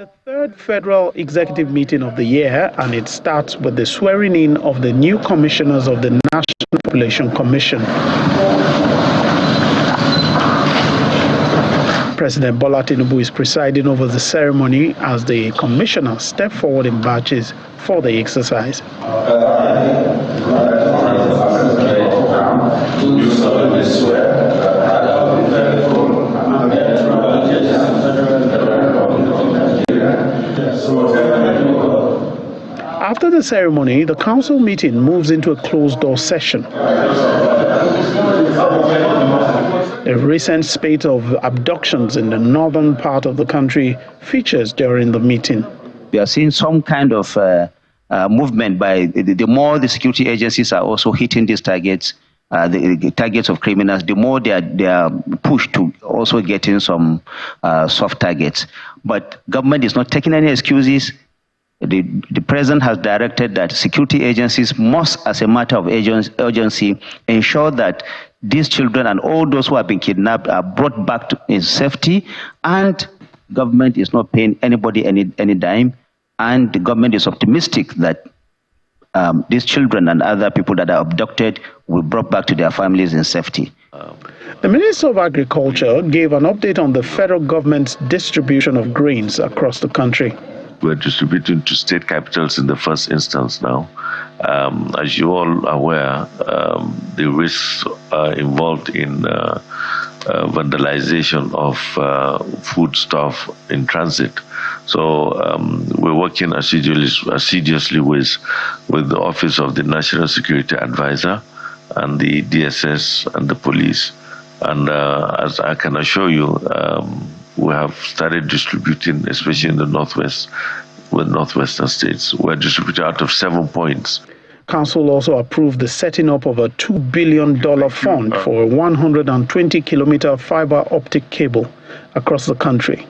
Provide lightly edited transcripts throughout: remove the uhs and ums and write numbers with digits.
The third federal executive meeting of the year, and it starts with the swearing in of the new commissioners of the National Population Commission. President Bola Tinubu is presiding over the ceremony as the commissioners step forward in batches for the exercise. After the ceremony, the council meeting moves into a closed-door session. A recent spate of abductions in the northern part of the country features during the meeting. We are seeing some kind of movement by the more the security agencies are also hitting these targets, the targets of criminals, the more they are pushed to also getting some soft targets. But government is not taking any excuses. The president has directed that security agencies must, as a matter of urgency, ensure that these children and all those who have been kidnapped are brought back in safety, and government is not paying anybody any dime, and the government is optimistic that these children and other people that are abducted will be brought back to their families in safety. The Minister of Agriculture gave an update on the federal government's distribution of grains across the country. We're distributing to state capitals in the first instance now. As you all are aware, the risks involved in vandalization of foodstuff in transit. So we're working assiduously with the Office of the National Security Advisor and the DSS and the police. And as I can assure you, we have started distributing, especially in the Northwest, with northwestern states. We're distributing out of 7 points. Council also approved the setting up of a $2 billion fund for a 120-kilometer fiber optic cable across the country.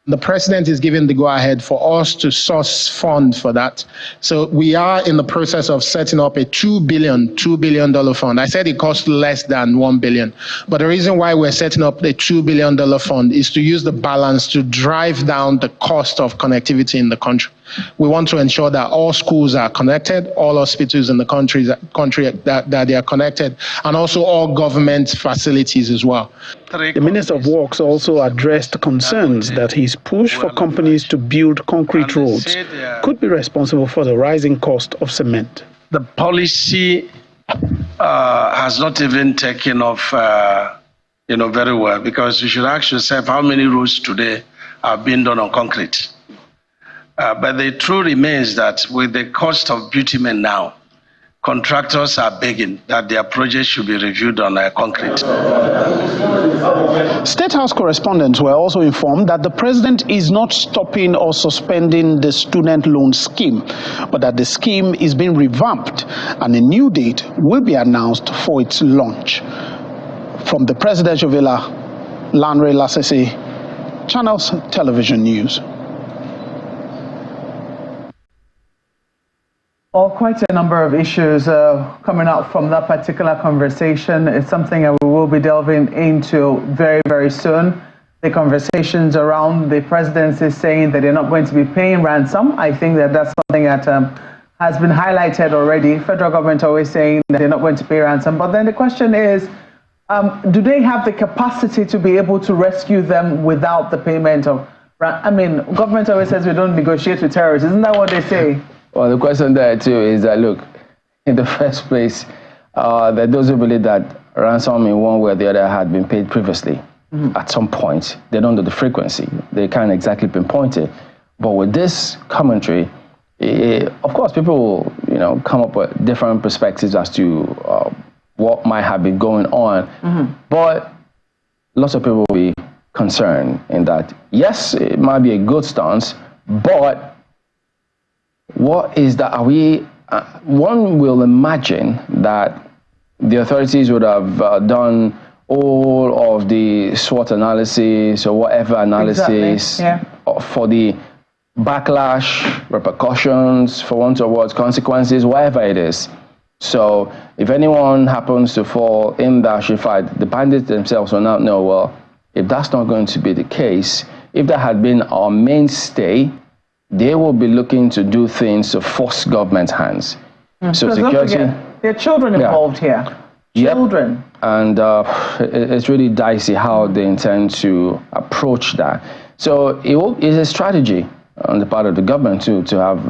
The president is giving the go-ahead for us to source funds for that. So we are in the process of setting up a $2 billion fund. I said it costs less than $1 billion. But the reason why we're setting up the $2 billion fund is to use the balance to drive down the cost of connectivity in the country. We want to ensure that all schools are connected, all hospitals in the country that they are connected, and also all government facilities as well. The Minister of Works also addressed concerns that his push for companies to build concrete roads could be responsible for the rising cost of cement. The policy has not even taken off very well, because you should ask yourself how many roads today are being done on concrete. But the truth remains that with the cost of bitumen now, contractors are begging that their projects should be reviewed on concrete. State House correspondents were also informed that the president is not stopping or suspending the student loan scheme, but that the scheme is being revamped and a new date will be announced for its launch. From the presidential villa, Lanre Lasese, Channels Television News. Well, quite a number of issues coming out from that particular conversation. It's something that we will be delving into very, very soon. The conversations around the presidency saying that they're not going to be paying ransom. I think that that's something that has been highlighted already. Federal government always saying that they're not going to pay ransom. But then the question is, do they have the capacity to be able to rescue them without the payment of ransom? I mean, government always says we don't negotiate with terrorists. Isn't that what they say? Well, the question there too is that, look, in the first place, that those who believe that ransom in one way or the other had been paid previously at some point, they don't know the frequency. They can't exactly pinpoint it. But with this commentary, of course, people will, come up with different perspectives as to what might have been going on. But lots of people will be concerned in that, yes, it might be a good stance, but what is that? Are we? One will imagine that the authorities would have done all of the SWOT analysis or whatever analysis for the backlash, repercussions, for want of words, consequences, whatever it is. So if anyone happens to fall in that fight, the bandits themselves will not know, well, if that's not going to be the case, if that had been our mainstay, they will be looking to do things to force government hands. So security, there are children involved here. Children. And it's really dicey how they intend to approach that. So it's a strategy on the part of the government to have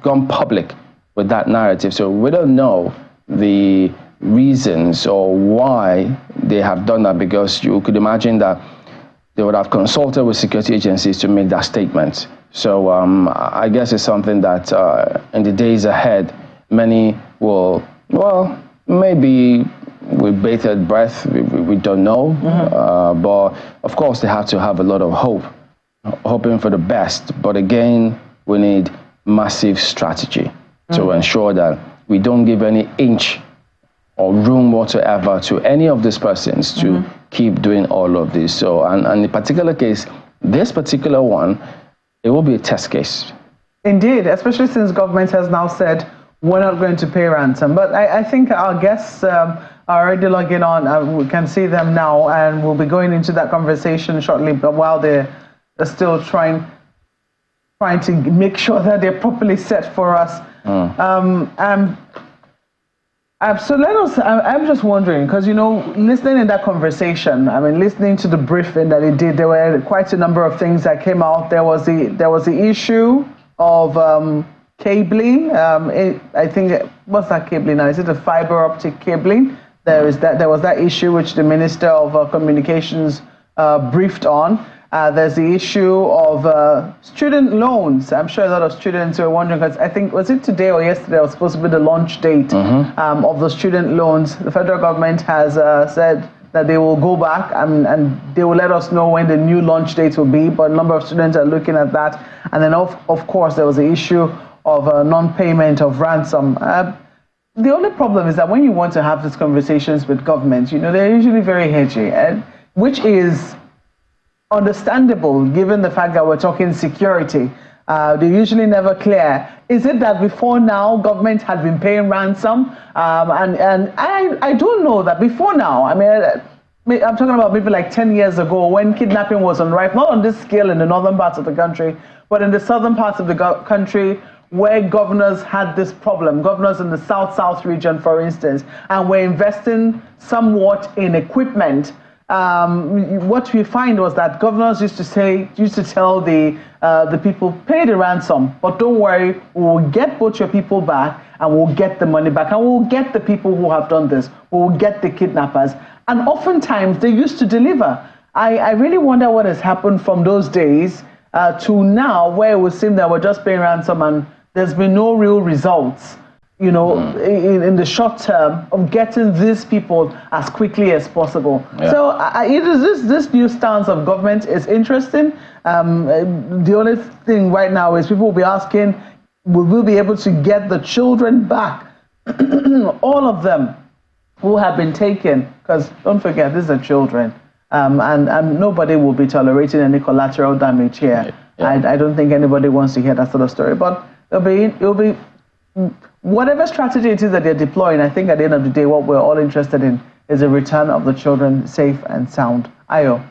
gone public with that narrative. So we don't know the reasons or why they have done that, because you could imagine that they would have consulted with security agencies to make that statement. So I guess it's something that in the days ahead, many will, well, maybe with bated breath, we don't know. But of course, they have to have a lot of hope, hoping for the best. But again, we need massive strategy to ensure that we don't give any inch or room whatsoever to any of these persons to keep doing all of this. So, and in a particular case, this particular one, it will be a test case. Indeed, especially since government has now said we're not going to pay ransom. But I think our guests are already logging on. We can see them now, and we'll be going into that conversation shortly. But while they're still trying to make sure that they're properly set for us. So let us, I'm just wondering, because, you know, listening in that conversation, I mean, listening to the briefing that it did, there were quite a number of things that came out. There was the issue of cabling. I think, what's that cabling now? Is it a fiber optic cabling? There was that issue which the Minister of Communications briefed on. There's the issue of student loans. I'm sure a lot of students were wondering, because I think, was it today or yesterday, was supposed to be the launch date of the student loans. The federal government has said that they will go back and they will let us know when the new launch date will be, but a number of students are looking at that. And then, of course, there was the issue of non-payment of ransom. The only problem is that when you want to have these conversations with governments, you know, they're usually very hedgy, which is understandable given the fact that we're talking security. They're usually never clear. Is it that before now government had been paying ransom? And I don't know that before now. I mean, I'm talking about maybe like 10 years ago when kidnapping was on rife, not on this scale in the northern parts of the country, but in the southern parts of the country where governors had this problem, governors in the south region, for instance, and were investing somewhat in equipment. What we find was that governors used to tell the people, pay the ransom, but don't worry, we'll get both your people back and we'll get the money back and we'll get the people who have done this, we'll get the kidnappers. And oftentimes they used to deliver. I really wonder what has happened from those days to now, where it would seem that we're just paying ransom and there's been no real results, you know, in the short term of getting these people as quickly as possible. So this new stance of government is interesting. The only thing right now is people will be asking, will we be able to get the children back? All of them who have been taken, because don't forget, these are children, and nobody will be tolerating any collateral damage here. I don't think anybody wants to hear that sort of story, but it'll be whatever strategy it is that they're deploying. I think at the end of the day, what we're all interested in is a return of the children safe and sound. Ayo.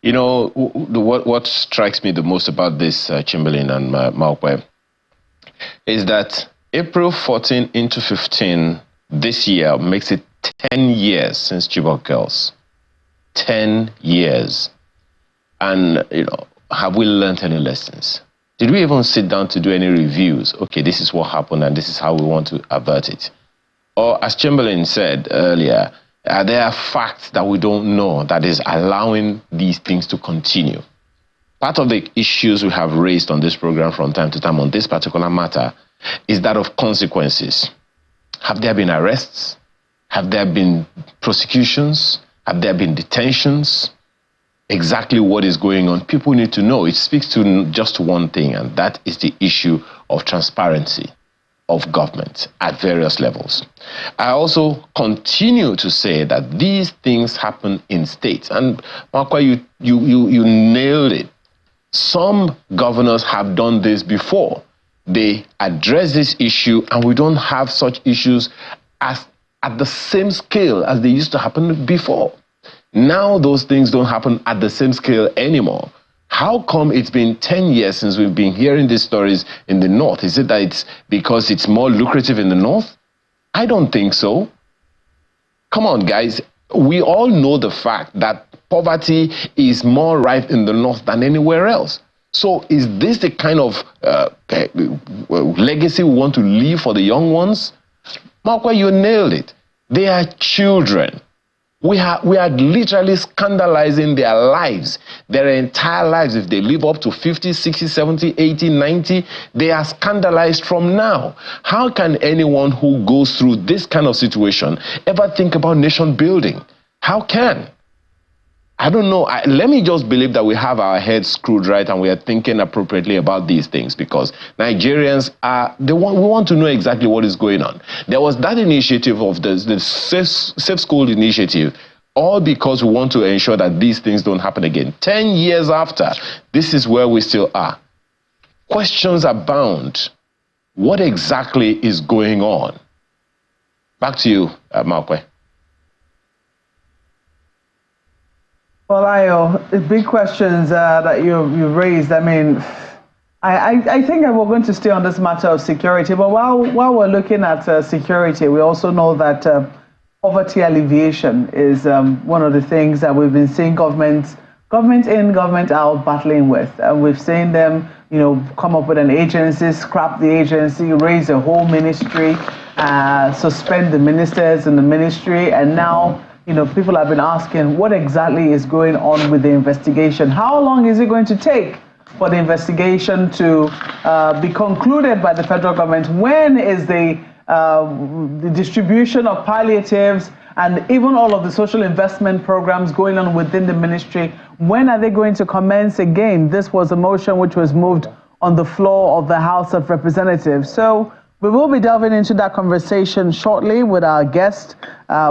You know, what strikes me the most about this, Chamberlain and Maokwe, is that April 14 into 15 this year makes it 10 years since Chibok girls. 10 years. And, you know, have we learned any lessons? Did we even sit down to do any reviews? Okay, this is what happened and this is how we want to avert it. Or as Chamberlain said earlier, are there facts that we don't know that is allowing these things to continue? Part of the issues we have raised on this program from time to time on this particular matter is that of consequences. Have there been arrests? Have there been prosecutions? Have there been detentions? Exactly what is going on. People need to know. It speaks to just one thing, and that is the issue of transparency of government at various levels. I also continue to say that these things happen in states. And Markwa, you nailed it. Some governors have done this before. They address this issue, and we don't have such issues at the same scale as they used to happen before. Now those things don't happen at the same scale anymore. How come it's been 10 years since we've been hearing these stories in the North? Is it that it's because it's more lucrative in the North? I don't think so. Come on, guys. We all know the fact that poverty is more rife in the North than anywhere else. So is this the kind of legacy we want to leave for the young ones? Markwa, you nailed it. They are children. We are literally scandalizing their lives, their entire lives. If they live up to 50, 60, 70, 80, 90, they are scandalized from now. How can anyone who goes through this kind of situation ever think about nation building? How can? I don't know. Let me just believe that we have our heads screwed right and we are thinking appropriately about these things, because Nigerians we want to know exactly what is going on. There was that initiative of the Safe School initiative, all because we want to ensure that these things don't happen again. 10 years after, this is where we still are. Questions abound. What exactly is going on? Back to you, Malkwe. Well, Ayo, big questions that you've raised. I mean, I think that we're going to stay on this matter of security. But while we're looking at security, we also know that poverty alleviation is one of the things that we've been seeing government in, government out battling with. We've seen them, come up with an agency, scrap the agency, raise a whole ministry, suspend the ministers in the ministry, and now people have been asking what exactly is going on with the investigation. How long is it going to take for the investigation to be concluded by the federal government? When is the distribution of palliatives and even all of the social investment programs going on within the ministry? When are they going to commence again? This was a motion which was moved on the floor of the House of Representatives. So we will be delving into that conversation shortly with our guest,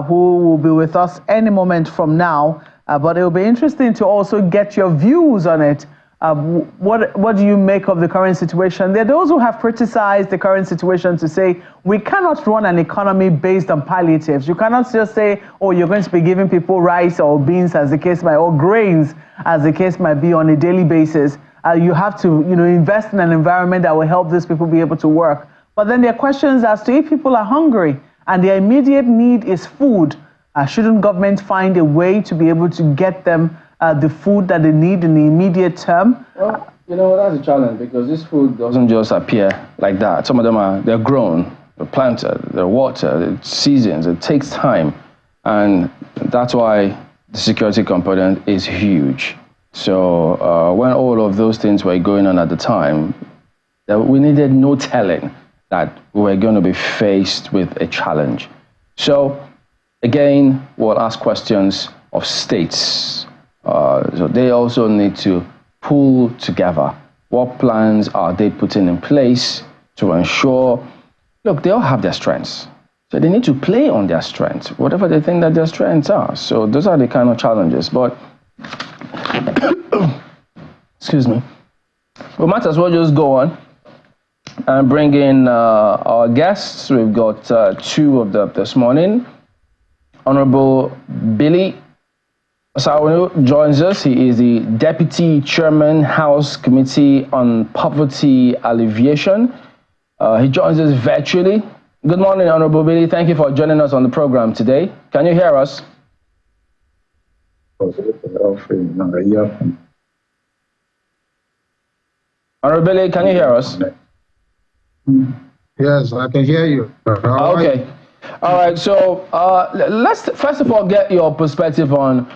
who will be with us any moment from now. But it will be interesting to also get your views on it. What do you make of the current situation? There are those who have criticized the current situation to say we cannot run an economy based on palliatives. You cannot just say, oh, you're going to be giving people rice or beans, as the case might, or grains, as the case might be, on a daily basis. You have to, invest in an environment that will help these people be able to work. But then there are questions as to if people are hungry and their immediate need is food, shouldn't government find a way to be able to get them the food that they need in the immediate term? Well, that's a challenge, because this food doesn't just appear like that. Some of them they're grown, they're planted, they're watered, it seasons, it takes time. And that's why the security component is huge. So when all of those things were going on at the time, we needed no telling that we were going to be faced with a challenge. So again, we'll ask questions of states. So they also need to pull together. What plans are they putting in place to ensure, look, they all have their strengths. So they need to play on their strengths, whatever they think that their strengths are. So those are the kind of challenges. But, excuse me, we might as well just go on and bring in our guests. We've got two of them this morning. Honorable Billy Osawunu joins us. He is the Deputy Chairman, House Committee on Poverty Alleviation. He joins us virtually. Good morning, Honorable Billy. Thank you for joining us on the program today. Can you hear us? Honorable Billy, can you hear us? Yes, I can hear you. Okay. All right. So let's first of all get your perspective on,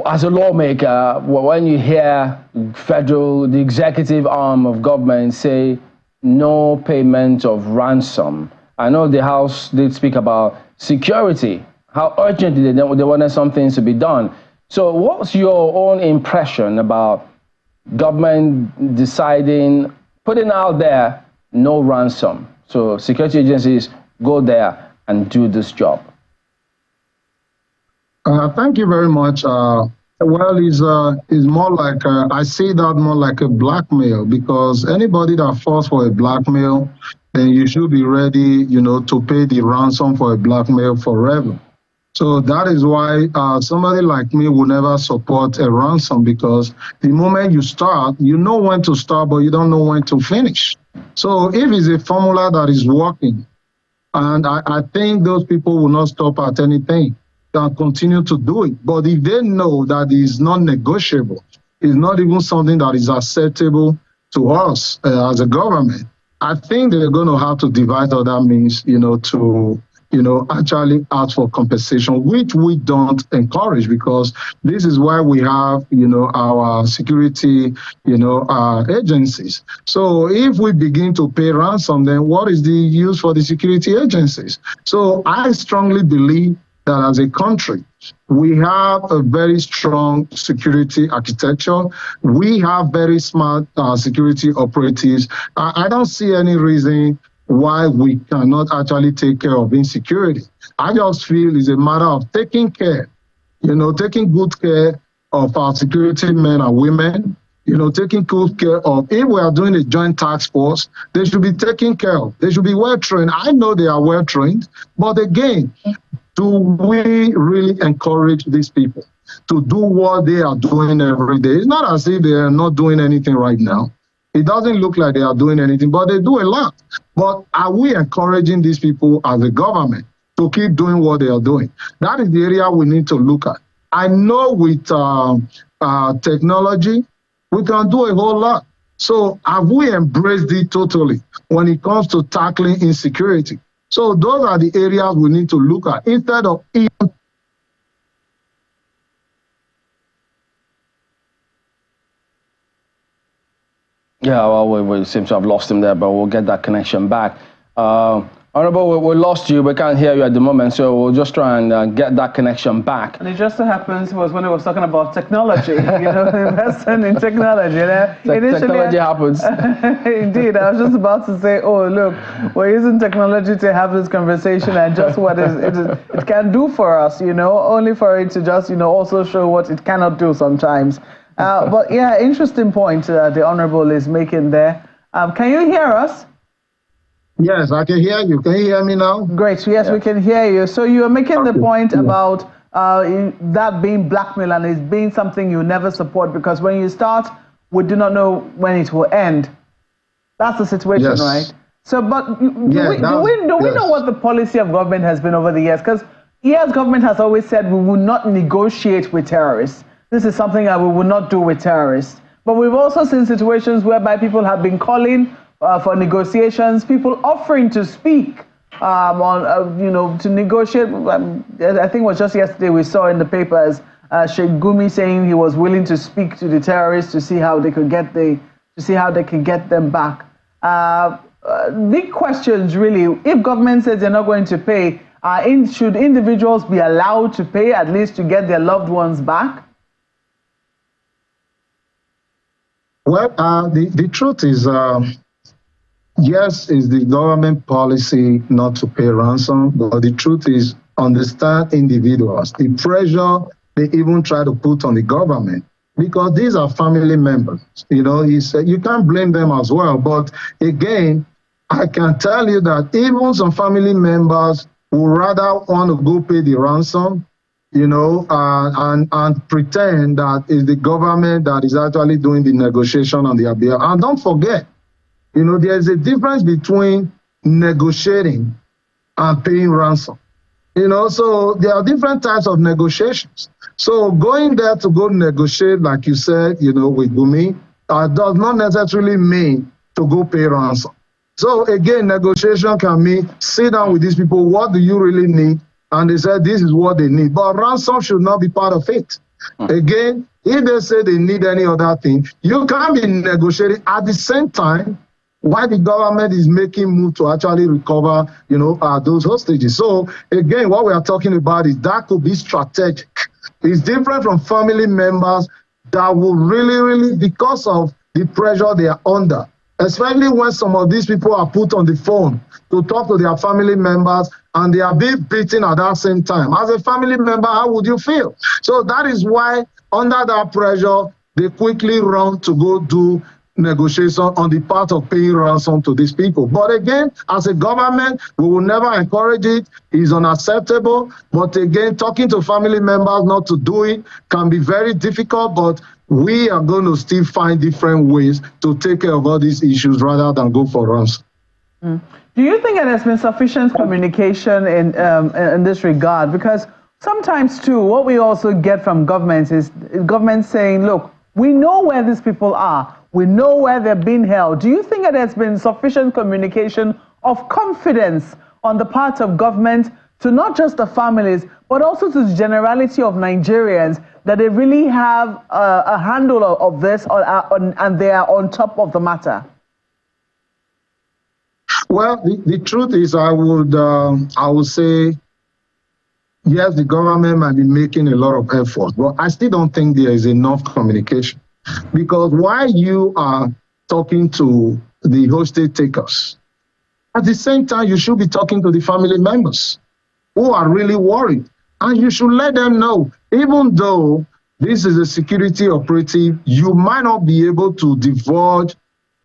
as a lawmaker, when you hear the executive arm of government say no payment of ransom. I know the House did speak about security, how urgently they wanted some things to be done. So what's your own impression about government deciding, putting out there, no ransom? So security agencies go there and do this job. Thank you very much. Well, it's more like, I see that more like a blackmail, because anybody that falls for a blackmail, then you should be ready, to pay the ransom for a blackmail forever. So that is why somebody like me will never support a ransom, because the moment you start, you know when to start, but you don't know when to finish. So if it's a formula that is working, and I think those people will not stop at anything, they'll continue to do it. But if they know that it's not negotiable, it's not even something that is acceptable to us as a government, I think they're going to have to devise other means, to actually ask for compensation, which we don't encourage, because this is why we have, our security, agencies. So if we begin to pay ransom, then what is the use for the security agencies? So I strongly believe that as a country, we have a very strong security architecture. We have very smart security operatives. I don't see any reason why we cannot actually take care of insecurity. I just feel it's a matter of taking care, taking good care of our security men and women, taking good care of, if we are doing a joint task force, they should be taken care of. They should be well trained. I know they are well trained, but again, do we really encourage these people to do what they are doing every day? It's not as if they are not doing anything right now. It doesn't look like they are doing anything, but they do a lot. But are we encouraging these people as a government to keep doing what they are doing? That is the area we need to look at. I know with technology, we can do a whole lot. So have we embraced it totally when it comes to tackling insecurity? So those are the areas we need to look at instead of Yeah, well, we seem to have lost him there, but we'll get that connection back. Honorable, we lost you. We can't hear you at the moment, so we'll just try and get that connection back. And it just so happens was when I was talking about technology, investing in technology. Technology happens. Indeed, I was just about to say, oh, look, we're using technology to have this conversation and just what it can do for us, only for it to just, also show what it cannot do sometimes. But yeah, interesting point the Honorable is making there. Can you hear us? Yes, I can hear you. Can you hear me now? Great. Yes, we can hear you. So you are making the point about that being blackmail and it being something you never support, because when you start, we do not know when it will end. That's the situation, right? So, but do we know what the policy of government has been over the years? Because yes, government has always said we will not negotiate with terrorists. This is something that we will not do with terrorists. But we've also seen situations whereby people have been calling for negotiations, people offering to speak to negotiate. I think it was just yesterday we saw in the papers Sheikh Gumi saying he was willing to speak to the terrorists to see how they could get them back. Big questions really. If government says they're not going to pay, should individuals be allowed to pay at least to get their loved ones back? Well, the truth is, yes, it's the government policy not to pay ransom, but the truth is, understand individuals. The pressure they even try to put on the government, because these are family members. You can't blame them as well. But again, I can tell you that even some family members would rather want to go pay the ransom, and pretend that it's the government that is actually doing the negotiation on their behalf. And don't forget, there's a difference between negotiating and paying ransom. So there are different types of negotiations. So going there to go negotiate, like you said, with Gumi, does not necessarily mean to go pay ransom. So again, negotiation can mean sit down with these people. What do you really need? And they said this is what they need. But ransom should not be part of it. Again, if they say they need any other thing, you can't be negotiating at the same time while the government is making move to actually recover, those hostages. So again, what we are talking about is that could be strategic. It's different from family members that will really, because of the pressure they are under, especially when some of these people are put on the phone to talk to their family members and they are being beaten at that same time. As a family member, how would you feel? So that is why under that pressure, they quickly run to go do negotiation on the part of paying ransom to these people. But again, as a government, we will never encourage it. It's unacceptable. But again, talking to family members not to do it can be very difficult, but we are going to still find different ways to take care of all these issues rather than go for ransom. Do you think there's been sufficient communication in this regard? Because sometimes, too, what we also get from governments is government saying, look, we know where these people are. We know where they're being held. Do you think that there's been sufficient communication of confidence on the part of government to not just the families, but also to the generality of Nigerians, that they really have a handle of this and they are on top of the matter? Well, the truth is, I would say, yes, the government might be making a lot of effort, but I still don't think there is enough communication. Because while you are talking to the hostage takers, at the same time, you should be talking to the family members who are really worried. And you should let them know, even though this is a security operative, you might not be able to divulge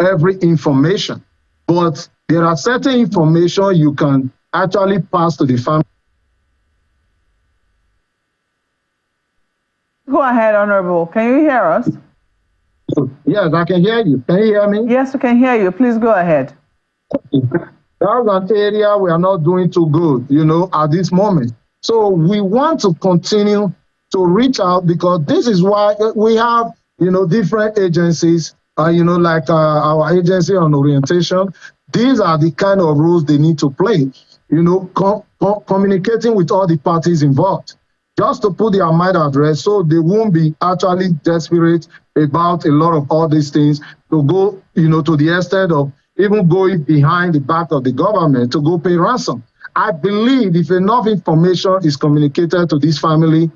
every information, but there are certain information you can actually pass to the family. Go ahead, Honorable. Can you hear us? Yes, I can hear you. Can you hear me? Yes, we can hear you. Please go ahead. That's an area we are not doing too good, at this moment. So we want to continue to reach out, because this is why we have, different agencies, like our agency on orientation. These are the kind of roles they need to play, communicating with all the parties involved, just to put their mind at rest so they won't be actually desperate about a lot of all these things to go, to the extent of even going behind the back of the government to go pay ransom. I believe if enough information is communicated to this family,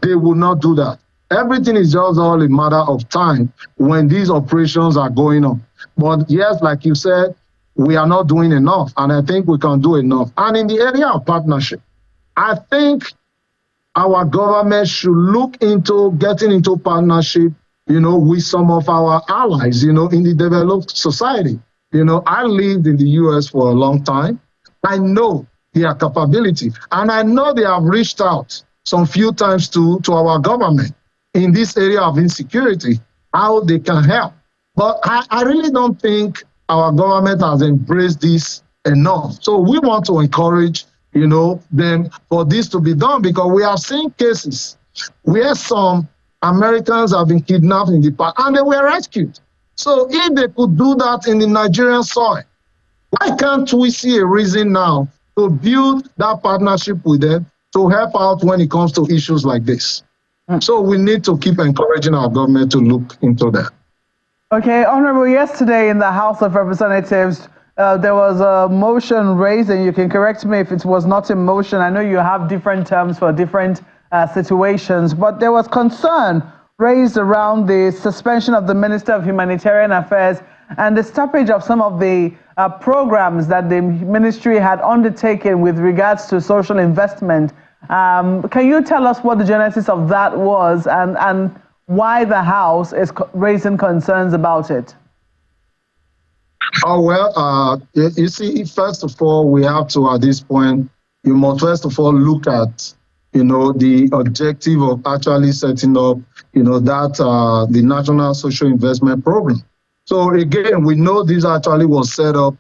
they will not do that. Everything is just all a matter of time when these operations are going on. But yes, like you said, we are not doing enough, and I think we can do enough. And in the area of partnership, I think our government should look into getting into partnership, with some of our allies, in the developed society. I lived in the US for a long time. I know their capability, and I know they have reached out some few times to our government in this area of insecurity, how they can help. But I really don't think our government has embraced this enough. So we want to encourage, them for this to be done, because we have seen cases where some Americans have been kidnapped in the past and they were rescued. So if they could do that in the Nigerian soil, why can't we see a reason now to build that partnership with them to help out when it comes to issues like this? So we need to keep encouraging our government to look into that. Okay, Honorable, yesterday in the House of Representatives, there was a motion raised, and you can correct me if it was not in motion. I know you have different terms for different situations, but there was concern raised around the suspension of the Minister of Humanitarian Affairs and the stoppage of some of the programs that the ministry had undertaken with regards to social investment. Can you tell us what the genesis of that was and why the House is raising concerns about it? Oh, well, you see, first of all, we have to, at this point, you must first of all look at, the objective of actually setting up, that the National Social Investment Program. So again, we know this actually was set up,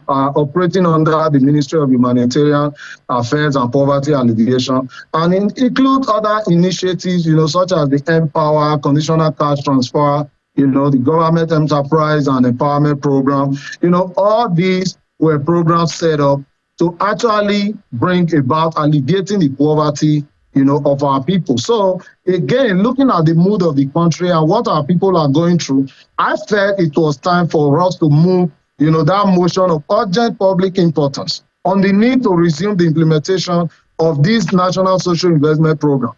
operating under the Ministry of Humanitarian Affairs and Poverty Alleviation, and include other initiatives, such as the Empower, Conditional Cash Transfer, the Government Enterprise and Empowerment Program. All these were programs set up to actually bring about alleviating the poverty, of our people. So again, looking at the mood of the country and what our people are going through, I felt it was time for us to move, that motion of urgent public importance on the need to resume the implementation of this National Social Investment Program,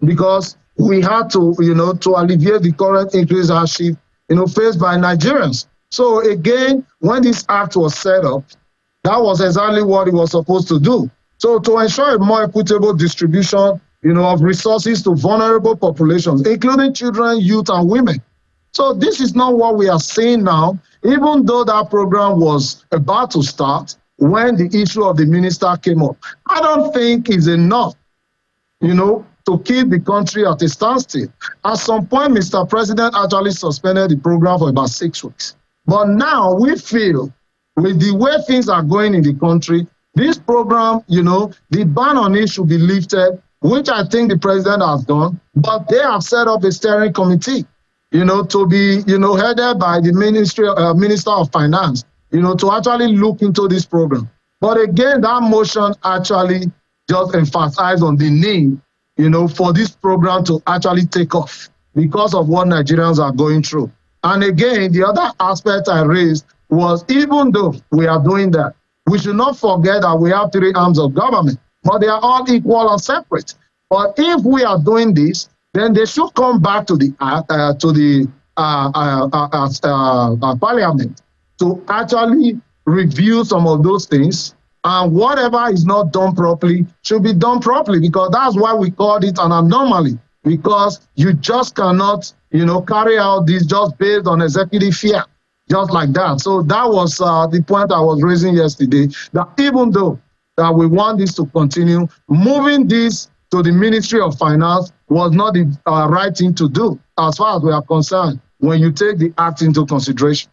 because we had to, to alleviate the current increased hardship, faced by Nigerians. So again, when this act was set up, that was exactly what it was supposed to do. So to ensure a more equitable distribution, of resources to vulnerable populations, including children, youth, and women. So this is not what we are seeing now, even though that program was about to start when the issue of the minister came up. I don't think it's enough, to keep the country at a standstill. At some point, Mr. President actually suspended the program for about 6 weeks. But now we feel, with the way things are going in the country, this program, the ban on it should be lifted, which I think the president has done. But they have set up a steering committee, to be, headed by the Minister of Finance, to actually look into this program. But again, that motion actually just emphasized on the need, for this program to actually take off because of what Nigerians are going through. And again, the other aspect I raised was, even though we are doing that, we should not forget that we have 3 arms of government, but they are all equal and separate. But if we are doing this, then they should come back to the parliament to actually review some of those things. And whatever is not done properly should be done properly, because that's why we called it an anomaly, because you just cannot, carry out this just based on executive fear, just like that. So that was the point I was raising yesterday, that even though that we want this to continue, moving this to the Ministry of Finance was not the right thing to do, as far as we are concerned, when you take the act into consideration.